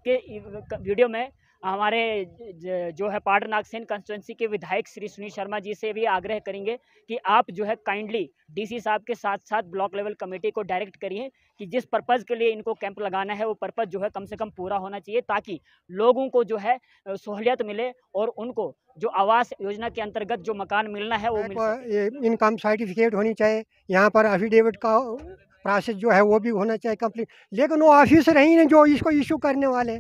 के वीडियो में हमारे जो है पाटर नागसेन कंस्टिट्यूंसी के विधायक श्री सुनील शर्मा जी से भी आग्रह करेंगे कि आप जो है काइंडली डीसी साहब के साथ साथ ब्लॉक लेवल कमेटी को डायरेक्ट करिए कि जिस पर्पज़ के लिए इनको कैंप लगाना है वो पर्पज़ जो है कम से कम पूरा होना चाहिए, ताकि लोगों को जो है सहूलियत मिले और उनको जो आवास योजना के अंतर्गत जो मकान मिलना है वो मिल सके। इनकम सर्टिफिकेट होनी चाहिए, यहाँ पर एफिडेविट का प्रोसेस जो है वो भी होना चाहिए कंप्लीट। लेकिन वो ऑफिसर ही नहीं जो इसको इशू करने वाले,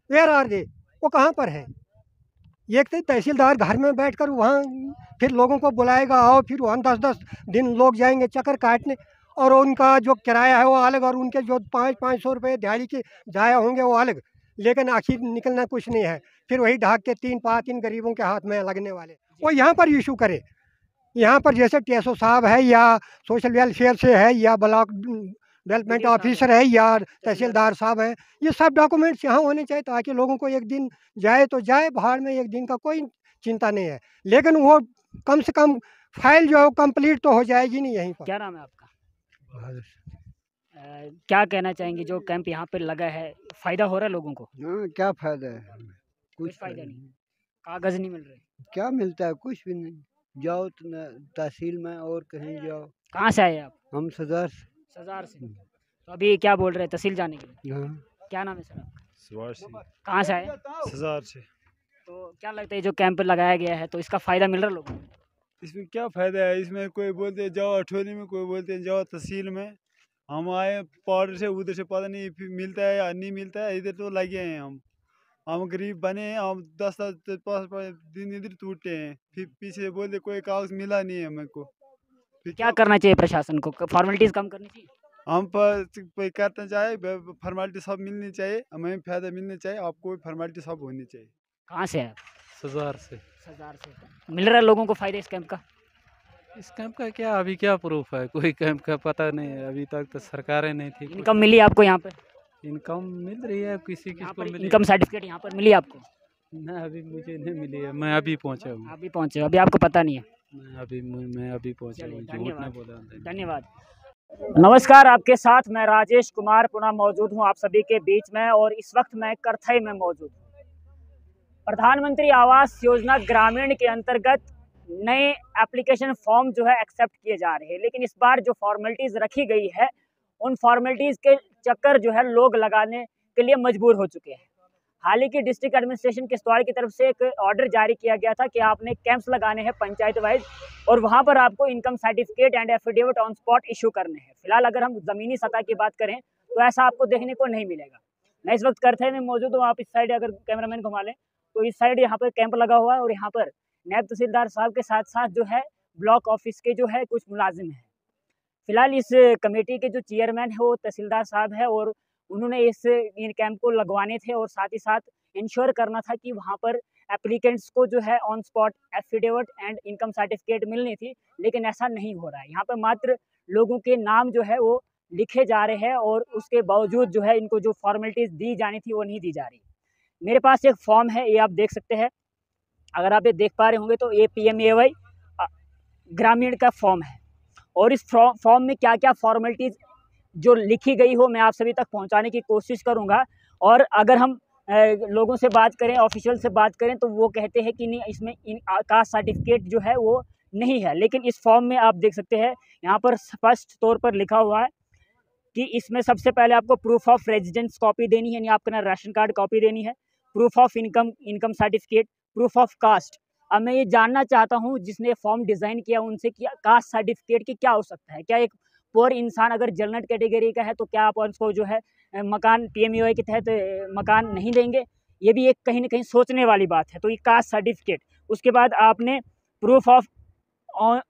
वेयर आर दे, वो कहाँ पर है? एक तो तहसीलदार घर में बैठकर वहाँ फिर लोगों को बुलाएगा, आओ, फिर वहाँ 10-10 दिन लोग जाएंगे चक्कर काटने, और उनका जो किराया है वो अलग, और उनके जो 500-500 रुपये दिहाड़ी के जाया होंगे वो अलग। लेकिन आखिर निकलना कुछ नहीं है, फिर वही ढाक के 3-5 इन गरीबों के हाथ में लगने वाले। वो यहाँ पर इशू करे, यहाँ पर जैसे टीएसओ साहब है या सोशल वेलफेयर से है या ब्लॉक डेवलपमेंट ऑफिसर है या तहसीलदार साहब हैं, ये सब डॉक्यूमेंट्स यहाँ होने चाहिए, ताकि लोगों को एक दिन जाए तो जाए, बाहर में एक दिन का कोई चिंता नहीं है, लेकिन वो कम से कम फाइल जो है कंप्लीट तो हो जाएगी नहीं यहीं पर। क्या नाम है आपका? क्या कहना चाहेंगे, जो कैंप यहाँ पे लगा है फायदा हो रहा है लोगों को? हाँ, क्या फायदा है? कुछ फायदा नहीं, कागज नहीं मिल रहे। क्या मिलता है? कुछ भी नहीं। जाओ तहसील में और कहीं जाओ। कहाँ से आए आप? हम सजार से। सजार से। तो अभी क्या बोल रहे हैं तहसील जाने के लिए? हाँ। क्या नाम है सर आपका? सवार से। कहाँ से आए? सजार से। तो क्या लगता है जो कैंप लगाया गया है तो इसका फायदा मिल रहा है लोगों को? इसमें क्या फायदा है? इसमें कोई बोलते हैं जाओ अठौनी में, कोई बोलते हैं जाओ तहसील में। हम आए पाउडर से, उधर से पता नहीं फिर मिलता है या नहीं मिलता है, इधर तो लगे हैं हम गरीब बने हैं, हम 10-5 दिन इधर टूटे हैं, फिर पीछे बोलते कोई कागज मिला नहीं है मेरे को। फिर क्या करना चाहिए प्रशासन को? फॉर्मेलिटीज कम करनी चाहिए? हम पर करना चाहे, फॉर्मेलिटी सब मिलनी चाहिए, हमें फायदा मिलना चाहिए, आपको भी फॉर्मेलिटी सब होनी चाहिए। कहाँ से है? सजार से। सजार से। मिल रहा है लोगों को फायदा इस कैंप का? इस कैंप का क्या अभी क्या प्रूफ है? कोई कैंप का पता नहीं है, अभी तक तो सरकारें नहीं थी। इनकम मिली आपको यहाँ पे? इनकम मिल रही है, किसी को मिली। इनकम सर्टिफिकेट यहाँ पर मिली आपको? ना, अभी मुझे नहीं मिली है, मैं अभी पहुँचा हूँ। अभी पहुँचे, अभी आपको पता नहीं है? मैं अभी पहुँचा हूँ, झूठ ना बोला। धन्यवाद। नमस्कार, आपके साथ मैं राजेश कुमार पुनः मौजूद हूँ आप सभी के बीच में, और इस वक्त मैं करथई में मौजूद हूँ। प्रधानमंत्री आवास योजना ग्रामीण के अंतर्गत नए एप्लीकेशन फॉर्म जो है एक्सेप्ट किए जा रहे हैं, लेकिन इस बार जो फॉर्मेलिटीज़ रखी गई है उन फॉर्मेलिटीज़ के चक्कर जो है लोग लगाने के लिए मजबूर हो चुके हैं। हाल ही की डिस्ट्रिक्ट एडमिनिस्ट्रेशन किश्तवाड़ की तरफ से एक ऑर्डर जारी किया गया था कि आपने कैंप्स लगाने हैं पंचायत वाइज, और वहां पर आपको income certificate and affidavit on spot issue करने हैं। फिलहाल अगर हम ज़मीनी सतह की बात करें तो ऐसा आपको देखने को नहीं मिलेगा। मैं इस वक्त करथई में मौजूद हूँ, आप इस साइड अगर कैमरामैन घुमा लें तो इस साइड यहाँ पर कैंप लगा हुआ है, और यहाँ पर नायब तहसीलदार साहब के साथ साथ जो है ब्लॉक ऑफिस के जो है कुछ मुलाजिम हैं। फिलहाल इस कमेटी के जो चेयरमैन है वो तहसीलदार साहब है, और उन्होंने इन कैंप को लगवाने थे और साथ ही साथ इंश्योर करना था कि वहाँ पर एप्लीकेंट्स को जो है on spot affidavit and income certificate मिलनी थी, लेकिन ऐसा नहीं हो रहा है। यहाँ पर मात्र लोगों के नाम जो है वो लिखे जा रहे हैं, और उसके बावजूद जो है इनको जो फॉर्मेलिटीज़ दी जानी थी वो नहीं दी जा रही। मेरे पास एक फॉर्म है, ये आप देख सकते हैं, अगर आप ये देख पा रहे होंगे तो ये PMAY ग्रामीण का फॉर्म है, और इस फॉर्म में क्या क्या फॉर्मेलिटीज़ जो लिखी गई हो मैं आप सभी तक पहुंचाने की कोशिश करूंगा। और अगर हम लोगों से बात करें, ऑफिशियल से बात करें, तो वो कहते हैं कि नहीं, इसमें कास्ट सर्टिफिकेट जो है वो नहीं है। लेकिन इस फॉर्म में आप देख सकते हैं यहाँ पर स्पष्ट तौर पर लिखा हुआ है कि इसमें सबसे पहले आपको प्रूफ ऑफ रेजिडेंस कॉपी देनी है, यानी आपका ना राशन कार्ड कॉपी देनी है, proof of income certificate, proof of caste. अब मैं ये जानना चाहता हूँ जिसने फॉर्म डिज़ाइन किया उनसे कि कास्ट सर्टिफिकेट की क्या हो सकता है। क्या एक पुअर इंसान अगर जनरल कैटेगरी का है तो क्या आप उसको जो है मकान PMAY के तहत मकान नहीं देंगे? ये भी एक कहीं ना कहीं सोचने वाली बात है। तो ये कास्ट सर्टिफिकेट, उसके बाद आपने प्रूफ ऑफ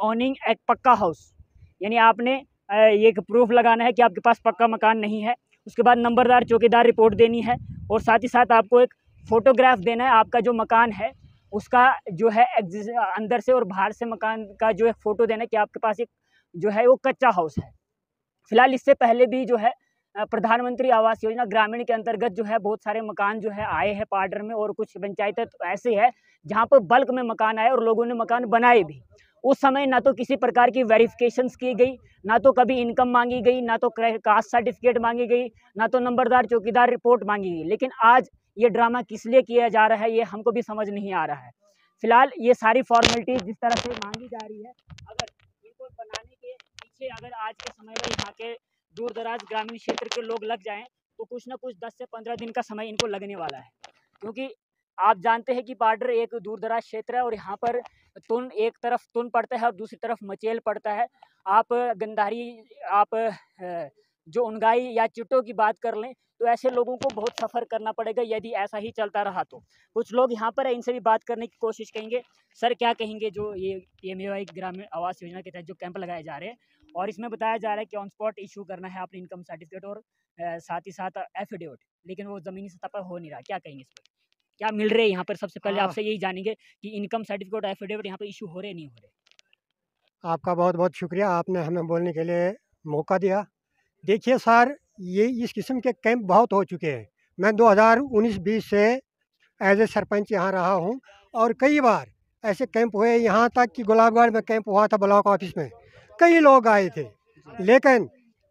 ओनिंग एक पक्का हाउस, यानी आपने ये प्रूफ लगाना है कि आपके पास पक्का मकान नहीं है। उसके बाद नंबरदार चौकीदार रिपोर्ट देनी है, और साथ ही साथ आपको एक फ़ोटोग्राफ देना है आपका जो मकान है उसका जो है अंदर से और बाहर से मकान का जो है फ़ोटो देना है कि आपके पास एक जो है वो कच्चा हाउस है। फिलहाल इससे पहले भी जो है प्रधानमंत्री आवास योजना ग्रामीण के अंतर्गत जो है बहुत सारे मकान जो है आए हैं पार्डर में, और कुछ पंचायतें तो ऐसे है जहाँ पर बल्क में मकान आए और लोगों ने मकान बनाए भी, उस समय ना तो किसी प्रकार की वेरिफिकेशंस की गई, ना तो कभी इनकम मांगी गई, ना तो कास्ट सर्टिफिकेट मांगी गई, ना तो नंबरदार चौकीदार रिपोर्ट मांगी गई। लेकिन आज ये ड्रामा किस लिए किया जा रहा है ये हमको भी समझ नहीं आ रहा है। फिलहाल ये सारी फॉर्मेलिटीज जिस तरह से मांगी जा रही है, अगर इनको बनाने के पीछे अगर आज के समय में यहाँ के दूर दराज ग्रामीण क्षेत्र के लोग लग जाएं तो कुछ ना कुछ 10 से 15 दिन का समय इनको लगने वाला है। क्योंकि आप जानते हैं कि बॉर्डर एक दूर दराज क्षेत्र है और यहाँ पर तुन एक तरफ तुन पड़ता है और दूसरी तरफ मचेल पड़ता है। आप गंधारी, आप जो उनगाई या चिट्टो की बात कर लें तो ऐसे लोगों को बहुत सफ़र करना पड़ेगा यदि ऐसा ही चलता रहा तो। कुछ लोग यहाँ पर इनसे भी बात करने की कोशिश करेंगे। सर क्या कहेंगे जो ये PMAY ग्रामीण आवास योजना के तहत जो कैंप लगाए जा रहे हैं और इसमें बताया जा रहा है कि ऑन स्पॉट इशू करना है अपने इनकम सर्टिफिकेट और साथ ही साथ एफिडेविट, लेकिन वो ज़मीनी सतह पर हो नहीं रहा, क्या कहेंगे इस पर? क्या मिल रहे हैं यहाँ पर? सबसे पहले आपसे यही जानेंगे कि इनकम सर्टिफिकेट और एफिडेविट यहाँ पर इशू हो रहे नहीं हो रहे? आपका बहुत बहुत शुक्रिया, आपने हमें बोलने के लिए मौका दिया। देखिए सर, ये इस किस्म के कैंप बहुत हो चुके हैं। मैं 2019-20 से एज ए सरपंच यहाँ रहा हूँ और कई बार ऐसे कैंप हुए। यहाँ तक कि गुलाबगढ़ में कैंप हुआ था ब्लॉक ऑफिस में, कई लोग आए थे, लेकिन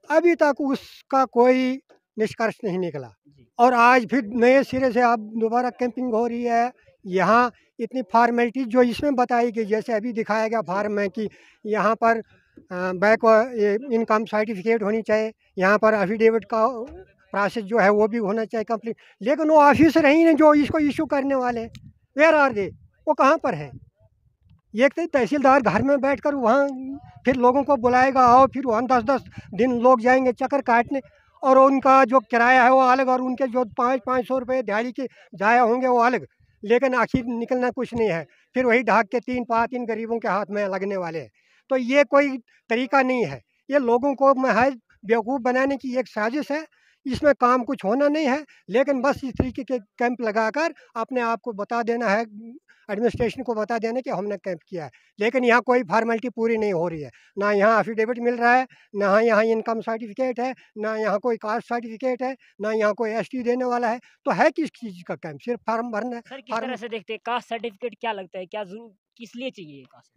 अभी तक उसका कोई निष्कर्ष नहीं निकला। और आज फिर नए सिरे से अब दोबारा कैंपिंग हो रही है। यहाँ इतनी फॉर्मेलिटी जो इसमें बताई गई, जैसे अभी दिखाया गया फार्म में कि यहाँ पर बैक इनकम सर्टिफिकेट होनी चाहिए, यहाँ पर एफिडेविट का प्रोसेस जो है वो भी होना चाहिए कंप्लीट, लेकिन वो ऑफिसर ही नहीं जो इसको इशू करने वाले, वेयर आर दे, वो कहाँ पर है? एक तो तहसीलदार घर में बैठकर वहाँ फिर लोगों को बुलाएगा, आओ, फिर वहाँ 10-10 दिन लोग जाएंगे चक्कर काटने, और उनका जो किराया है वो अलग, और उनके जो 500-500 रुपये दिहाड़ी के जाया होंगे वो अलग, लेकिन आखिर निकलना कुछ नहीं है। फिर वही ढाक के 3-5 इन गरीबों के हाथ में लगने वाले हैं। तो ये कोई तरीका नहीं है, ये लोगों को महज बेवकूफ़ बनाने की एक साजिश है। इसमें काम कुछ होना नहीं है, लेकिन बस इस तरीके के कैंप लगाकर अपने आप को बता देना है, एडमिनिस्ट्रेशन को बता देना कि हमने कैंप किया है, लेकिन यहाँ कोई फार्मेलिटी पूरी नहीं हो रही है। ना यहाँ एफिडेविट मिल रहा है, ना यहाँ इनकम सर्टिफिकेट है, ना यहाँ कोई कास्ट सर्टिफिकेट है, ना यहाँ कोई ST देने वाला है। तो है किस चीज़ का कैंप? सिर्फ फार्म भरना है। सर किस तरह से देखते हैं कास्ट सर्टिफिकेट? क्या लगता है क्या जरूर किस लिए चाहिए कास्ट?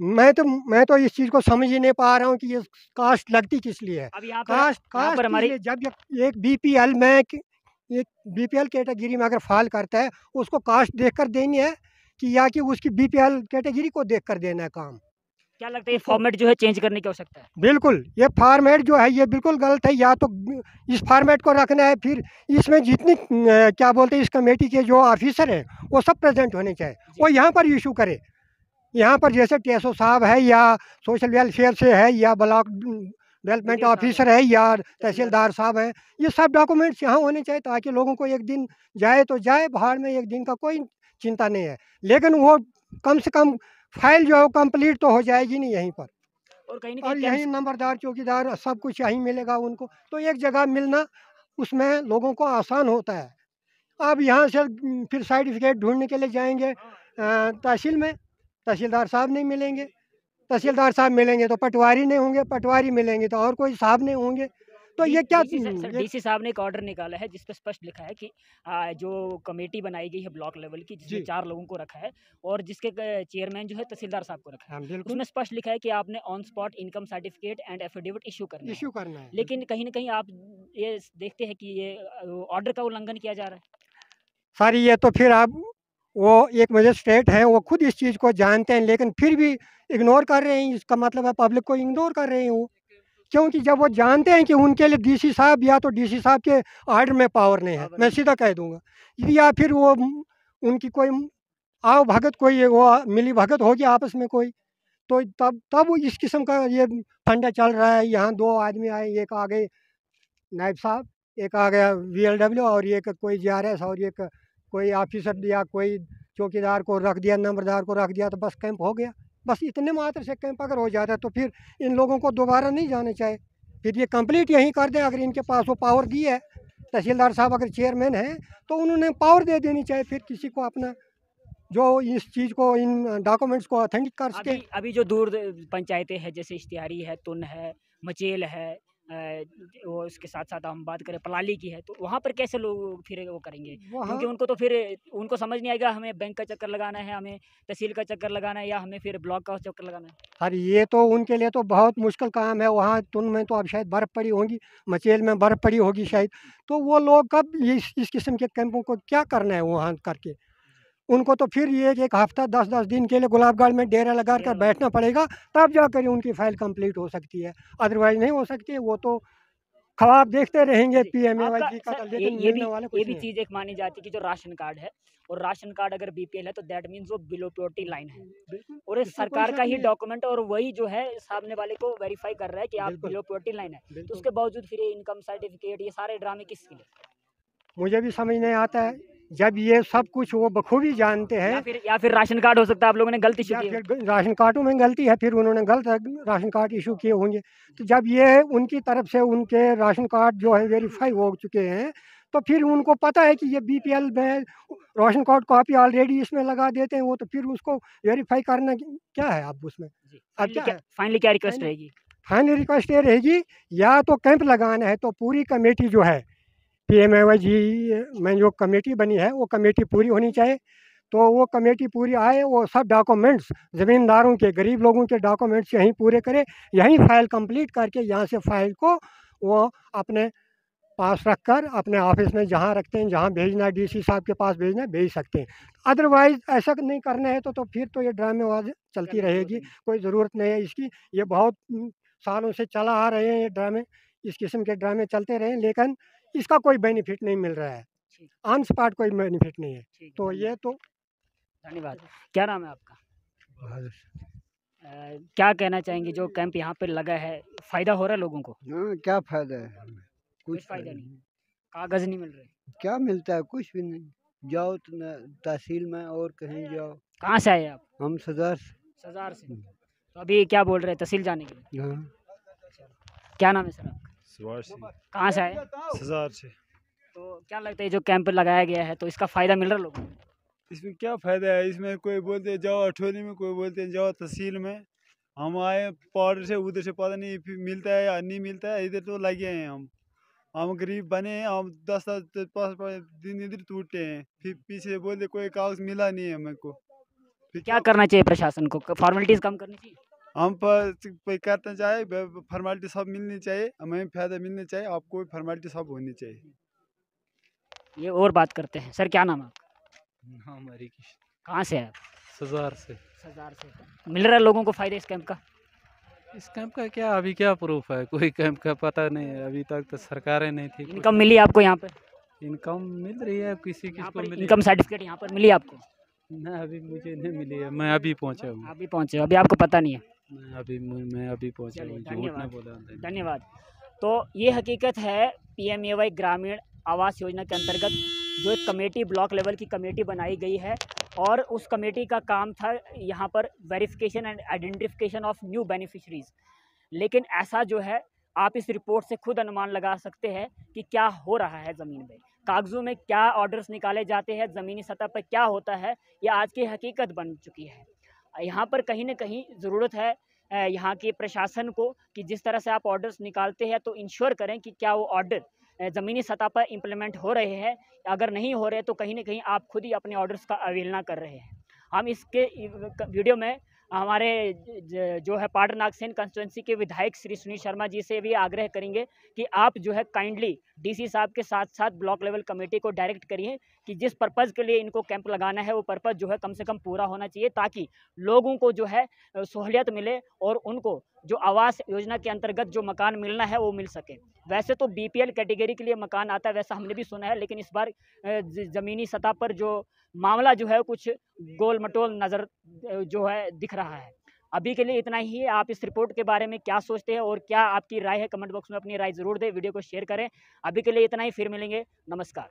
मैं तो इस चीज़ को समझ ही नहीं पा रहा हूँ कि ये कास्ट लगती किस लिए है। अब यहाँ कास्ट पर हमारी जब एक BPL में एक BPL कैटेगरी में अगर फाल करता है, उसको कास्ट देखकर देनी है कि या कि उसकी BPL कैटेगरी को देखकर देना है काम? क्या लगता है ये फॉर्मेट जो है चेंज करने की आवश्यकता है? बिल्कुल, ये फॉर्मेट जो है ये बिल्कुल गलत है। या तो इस फॉर्मेट को रखना है, फिर इसमें जितनी क्या बोलते हैं इस कमेटी के जो ऑफिसर हैं वो सब प्रेजेंट होने चाहिए, वो यहाँ पर इशू करे। यहाँ पर जैसे TSO साहब है या सोशल वेलफेयर से है या ब्लॉक डेवलपमेंट ऑफिसर है या तहसीलदार साहब हैं, ये सब डॉक्यूमेंट्स यहाँ होने चाहिए, ताकि लोगों को एक दिन जाए तो जाए, बाहर में एक दिन का कोई चिंता नहीं है, लेकिन वो कम से कम फाइल जो है कंप्लीट तो हो जाएगी नहीं यहीं पर। और कहीं ना और कहीं यहीं नंबरदार चौकीदार सब कुछ यहीं मिलेगा उनको, तो एक जगह मिलना उसमें लोगों को आसान होता है। अब यहाँ से फिर सर्टिफिकेट ढूंढने के लिए जाएंगे तहसील में, तहसीलदार साहब नहीं मिलेंगे, तहसीलदार साहब मिलेंगे तो पटवारी नहीं होंगे, पटवारी मिलेंगे तो और कोई साहब नहीं होंगे। तो ये क्या DC साहब ने एक ऑर्डर निकाला है जिस पर स्पष्ट लिखा है कि जो कमेटी बनाई गई है ब्लॉक लेवल की, जिसमें 4 लोगों को रखा है और जिसके चेयरमैन जो है तहसीलदार साहब को रखा है, उसमें स्पष्ट लिखा है कि आपने on spot income certificate and affidavit issue करना है। लेकिन कहीं ना कहीं आप ये देखते हैं कि ये ऑर्डर का उल्लंघन किया जा रहा है। सर ये तो फिर आप वो एक मजिस्ट्रेट हैं, वो खुद इस चीज़ को जानते हैं, लेकिन फिर भी इग्नोर कर रहे हैं। इसका मतलब है पब्लिक को इग्नोर कर रहे हैं वो, क्योंकि जब वो जानते हैं कि उनके लिए DC साहब या तो DC साहब के ऑर्डर में पावर नहीं है, मैं सीधा कह दूंगा, या फिर वो उनकी कोई आओ भगत, कोई वो मिली भगत होगी आपस में कोई, तो तब वो इस किस्म का ये फंडा चल रहा है। यहाँ 2 आदमी आए, एक आ गए नायब साहब, एक आ गया VLW और एक कोई GRS और एक कोई ऑफिसर या कोई चौकीदार को रख दिया, नंबरदार को रख दिया, तो बस कैंप हो गया। बस इतने मात्र से कैंप अगर हो जाता है तो फिर इन लोगों को दोबारा नहीं जाना चाहिए, फिर ये कंप्लीट यहीं कर दें। अगर इनके पास वो पावर दी है, तहसीलदार साहब अगर चेयरमैन हैं तो उन्होंने पावर दे देनी चाहिए, फिर किसी को अपना जो इस चीज़ को, इन डॉक्यूमेंट्स को ऑथेंटिक कर सके। अभी जो दूर पंचायतें हैं जैसे इश्तिहारी है, तुन है, मचेल है, वो इसके साथ साथ हम बात करें पलाली की है, तो वहाँ पर कैसे लोग फिर वो करेंगे? वहाँ क्योंकि उनको तो फिर उनको समझ नहीं आएगा हमें बैंक का चक्कर लगाना है, हमें तहसील का चक्कर लगाना है या हमें फिर ब्लॉक का चक्कर लगाना है। अरे ये तो उनके लिए तो बहुत मुश्किल काम है। वहाँ तुन में तो अब शायद बर्फ़ पड़ी होगी, मचेल में बर्फ़ पड़ी होगी शायद। तो वो लोग कब इस किस्म के कैंपों को क्या करना है वहाँ करके? उनको तो फिर ये एक हफ्ता 10-10 दिन के लिए गुलाबगढ़ में डेरा लगा कर बैठना पड़ेगा, तब जाकर उनकी फ़ाइल कंप्लीट हो सकती है, अदरवाइज़ नहीं हो सकती है। वो तो ख्वाब देखते रहेंगे जी, पीएमएवाई आपका जी का, सर लेकिन ये मिलने वाला ये कुछ भी नहीं है। चीज़ एक मानी जाती है कि जो राशन कार्ड है और राशन कार्ड अगर बीपीएल है तो दैट मीन्स वो बिलो प्योरिटी लाइन है बिल्कुल, और ये इसमें कोई सरकार शक का ही नहीं है। डॉक्यूमेंट और वही जो है सामने वाले को वेरीफाई कर रहा है कि आप बिल्कुल, बिलो प्योरिटी लाइन है, तो बिल्कुल। उसके बावजूद फिर ये इनकम सर्टिफिकेट ये सारे ड्रामे किसके लिए? मुझे भी समझ नहीं आता है, जब ये सब कुछ वो बखूबी जानते या हैं। फिर राशन कार्ड हो सकता है आप लोगों ने गलत इशू या किया हो। फिर राशन कार्डों में गलती है, फिर उन्होंने गलत राशन कार्ड इशू किए होंगे। तो जब ये उनकी तरफ से उनके राशन कार्ड जो है वेरीफाई हो चुके हैं, तो फिर उनको पता है कि ये बीपीएल में राशन कार्ड कॉपी ऑलरेडी इसमें लगा देते हैं, वो तो फिर उसको वेरीफाई करना क्या है अब उसमें? जी, अब क्या है? फाइनली क्या रिक्वेस्ट फाइनली रहेगी? फाइनली रिक्वेस्ट ये रहेगी, या तो कैंप लगाना है तो पूरी कमेटी जो है पीएमएवाई जी में जो कमेटी बनी है वो कमेटी पूरी होनी चाहिए। तो वो कमेटी पूरी आए, वो सब डॉक्यूमेंट्स ज़मींदारों के, गरीब लोगों के डॉक्यूमेंट्स यहीं पूरे करे, यहीं फाइल कंप्लीट करके यहाँ से फाइल को वो अपने पास रख कर अपने ऑफिस में जहाँ रखते हैं, जहाँ भेजना है डीसी साहब के पास भेजना है, भेज सकते हैं। अदरवाइज़ ऐसा नहीं करना है तो फिर तो ये ड्रामेबाज़ी चलती रहेगी, कोई ज़रूरत नहीं है इसकी। ये बहुत सालों से चला आ रहे हैं ये ड्रामे, इस किस्म के ड्रामे चलते रहे, लेकिन इसका कोई बेनिफिट नहीं मिल रहा है, ठीक, ऑन स्पॉट कोई बेनिफिट नहीं है। ठीक, तो ये तो धन्यवाद। क्या नाम है आपका? क्या कहना चाहेंगे जो कैंप यहाँ पे लगा है, फ़ायदा हो रहा है लोगों को? हाँ, क्या फ़ायदा है हमें? कोई कुछ फ़ायदा फ़ायदा नहीं, नहीं। कागज़ नहीं मिल रहे। क्या मिलता है? कुछ भी नहीं। जाओ तो तहसील में और कहीं जाओ। कहाँ से आए आप? हम सदार से। सज़ार से। तो अभी क्या बोल रहे हैं तहसील जाने के लिए? हाँ। क्या नाम है सर आपका? सुभाष सिंह कहाँ से आए? सजार से। तो क्या लगता है जो कैंप लगाया गया है तो इसका फ़ायदा मिल रहा है लोगों को? इसमें क्या फ़ायदा है? इसमें कोई बोलते हैं जाओ अठोली में, कोई बोलते हैं जाओ तहसील में। हम आए पाउडर से, उधर से पता नहीं फिर मिलता है या नहीं मिलता है, इधर तो लगे हैं हम गरीब बने हैं। हम 10-5 दिन इधर टूटे हैं, फिर पीछे बोलते कोई कागज़ मिला नहीं है मेरे को। फिर क्या करना चाहिए प्रशासन को? फॉर्मेलिटीज़ कम करनी चाहिए? हम पर करना चाहे फॉर्मेलिटी सब मिलनी चाहिए, हमें फ़ायदा मिलना चाहिए, आपको भी फॉर्मेलिटी सब होनी चाहिए। ये और बात करते हैं। सर क्या नाम है आपका? हाँ हमारी की कहाँ से आए आप? सजार से। सज़ार से। मिल रहा है लोगों को फ़ायदा इस कैंप का? इस कैंप का क्या अभी क्या प्रूफ है, कोई कैंप का पता नहीं है, अभी तक तो सरकारें नहीं थी। इनकम मिली आपको यहाँ पे? इनकम मिल रही है, किसी यहाँ किस को पर मिली इनकम सर्टिफिकेट यहाँ पर मिली आपको? ना, अभी मुझे नहीं मिली है, मैं अभी पहुंचा हूँ। आप भी पहुँचे हो, अभी आपको पता नहीं है। मैं अभी पहुंचा चलिए, हूँ, झूठ धन्यवाद। नहीं बोला। धन्यवाद। तो ये हकीकत है पीएमएवाई ग्रामीण आवास योजना के अंतर्गत जो एक कमेटी ब्लॉक लेवल की कमेटी बनाई गई है और उस कमेटी का काम था यहाँ पर verification and identification of new beneficiaries. लेकिन ऐसा जो है आप इस रिपोर्ट से खुद अनुमान लगा सकते हैं कि क्या हो रहा है ज़मीन में, कागज़ों में क्या ऑर्डर्स निकाले जाते हैं, ज़मीनी सतह पर क्या होता है, ये आज की हकीकत बन चुकी है। यहाँ पर कहीं न कहीं ज़रूरत है यहाँ के प्रशासन को कि जिस तरह से आप ऑर्डर्स निकालते हैं तो इंश्योर करें कि क्या वो ऑर्डर ज़मीनी सतह पर इम्प्लीमेंट हो रहे हैं। अगर नहीं हो रहे तो कहीं न कहीं आप खुद ही अपने ऑर्डर्स का अवहेलना कर रहे हैं। हम इसके वीडियो में हमारे जो है पाटर नागसेन कंस्टिट्यूंसी के विधायक श्री सुनील शर्मा जी से भी आग्रह करेंगे कि आप जो है काइंडली डीसी साहब के साथ साथ ब्लॉक लेवल कमेटी को डायरेक्ट करिए कि जिस पर्पज़ के लिए इनको कैंप लगाना है वो पर्पज़ जो है कम से कम पूरा होना चाहिए, ताकि लोगों को जो है सहूलियत मिले और उनको जो आवास योजना के अंतर्गत जो मकान मिलना है वो मिल सके। वैसे तो बीपीएल कैटेगरी के लिए मकान आता है, वैसा हमने भी सुना है, लेकिन इस बार ज़मीनी सतह पर जो मामला जो है कुछ गोल मटोल नज़र जो है दिख रहा है। अभी के लिए इतना ही है। आप इस रिपोर्ट के बारे में क्या सोचते हैं और क्या आपकी राय है, कमेंट बॉक्स में अपनी राय ज़रूर दें, वीडियो को शेयर करें। अभी के लिए इतना ही, फिर मिलेंगे, नमस्कार।